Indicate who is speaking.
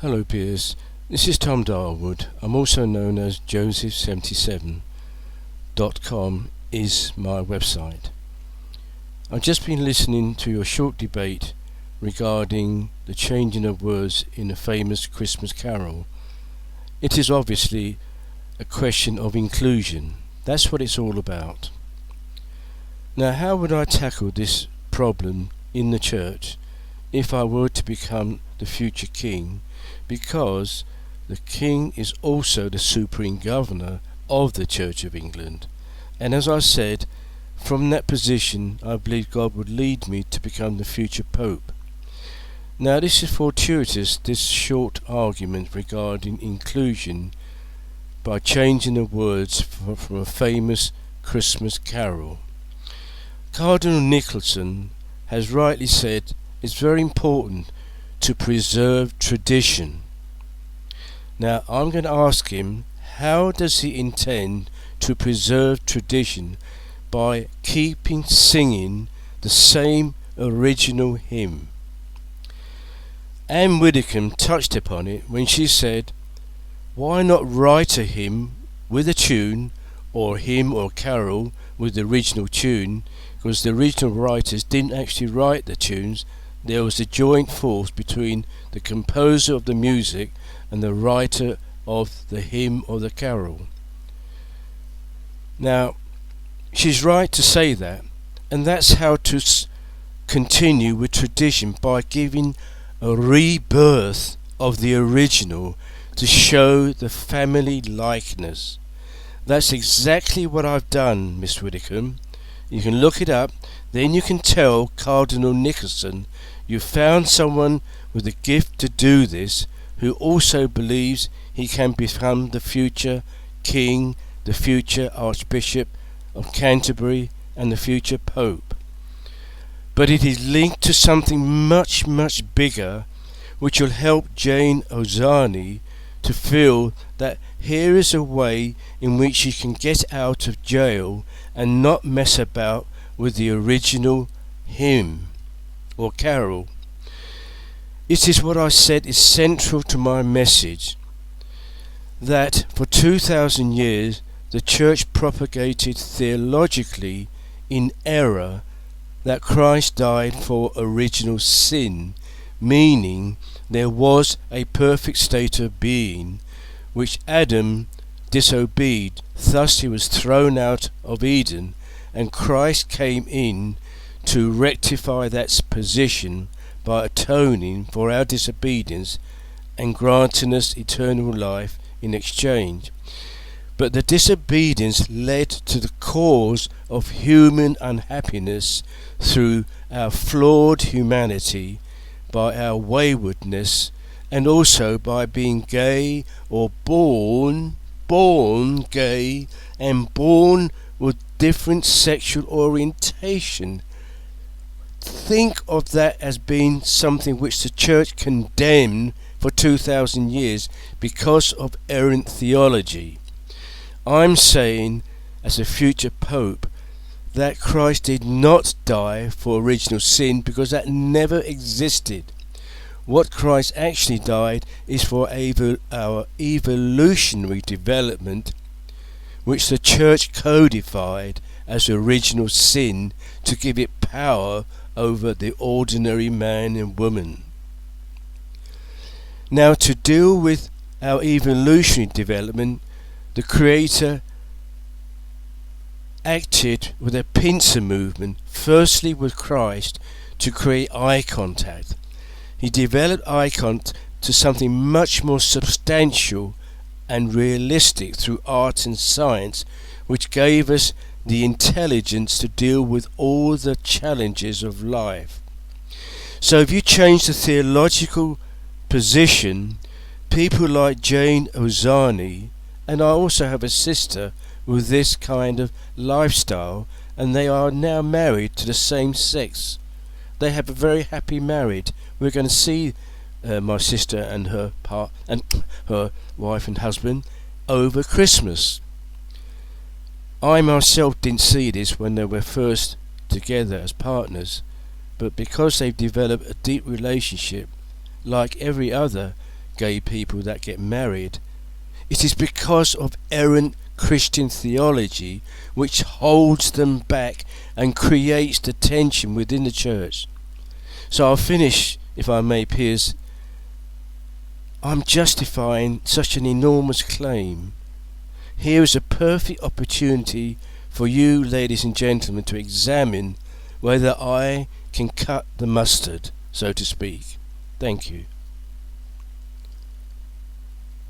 Speaker 1: Hello Piers, this is Tom Darwood. I'm also known as Joseph77.com is my website. I've just been listening to your short debate regarding the changing of words in a famous Christmas carol. It is obviously a question of inclusion. That's what it's all about. Now, how would I tackle this problem in the church if I were to become the future king, because the king is also the supreme governor of the Church of England? And as I said, from that position I believe God would lead me to become the future pope. Now, this is fortuitous, this short argument regarding inclusion by changing the words from a famous Christmas carol. Cardinal Nicholson has rightly said it's very important to preserve tradition. Now, I'm going to ask him, how does he intend to preserve tradition by keeping singing the same original hymn? Anne Widdecombe touched upon it when she said, why not write a hymn with a tune, or hymn or carol with the original tune, because the original writers didn't actually write the tunes. There was a joint force between the composer of the music and the writer of the hymn or the carol. Now, she's right to say that, and that's how to continue with tradition, by giving a rebirth of the original to show the family likeness. That's exactly what I've done, Miss Widdecombe. You can look it up, then you can tell Cardinal Nicholson you found someone with a gift to do this, who also believes he can become the future king, the future Archbishop of Canterbury, and the future Pope. But it is linked to something much, much bigger, which will help Jane Ozani to feel that here is a way in which she can get out of jail and not mess about with the original hymn or carol. It is what I said is central to my message, that for 2,000 years the church propagated theologically in error that Christ died for original sin, meaning there was a perfect state of being which Adam disobeyed, thus he was thrown out of Eden, and Christ came in to rectify that position by atoning for our disobedience and granting us eternal life in exchange. But the disobedience led to the cause of human unhappiness through our flawed humanity, by our waywardness, and also by being gay, or born gay, and born with different sexual orientation. Think of that as being something which the church condemned for 2,000 years because of errant theology. I'm saying, as a future pope, that Christ did not die for original sin, because that never existed. What Christ actually died is for our evolutionary development, which the church codified as original sin to give it power over the ordinary man and woman. Now, to deal with our evolutionary development, the Creator acted with a pincer movement, firstly with Christ, to create eye contact. He developed eye contact to something much more substantial and realistic through art and science, which gave us the intelligence to deal with all the challenges of life. So if you change the theological position, people like Jane Ozani, and I also have a sister with this kind of lifestyle, and they are now married to the same sex. They have a very happy marriage. We're going to see my sister and her wife and husband over Christmas. I myself didn't see this when they were first together as partners, but because they've developed a deep relationship, like every other gay people that get married. It is because of errant Christian theology which holds them back and creates the tension within the church. So I'll finish, if I may, Piers. I'm justifying such an enormous claim. Here is a perfect opportunity for you, ladies and gentlemen, to examine whether I can cut the mustard, so to speak. Thank you.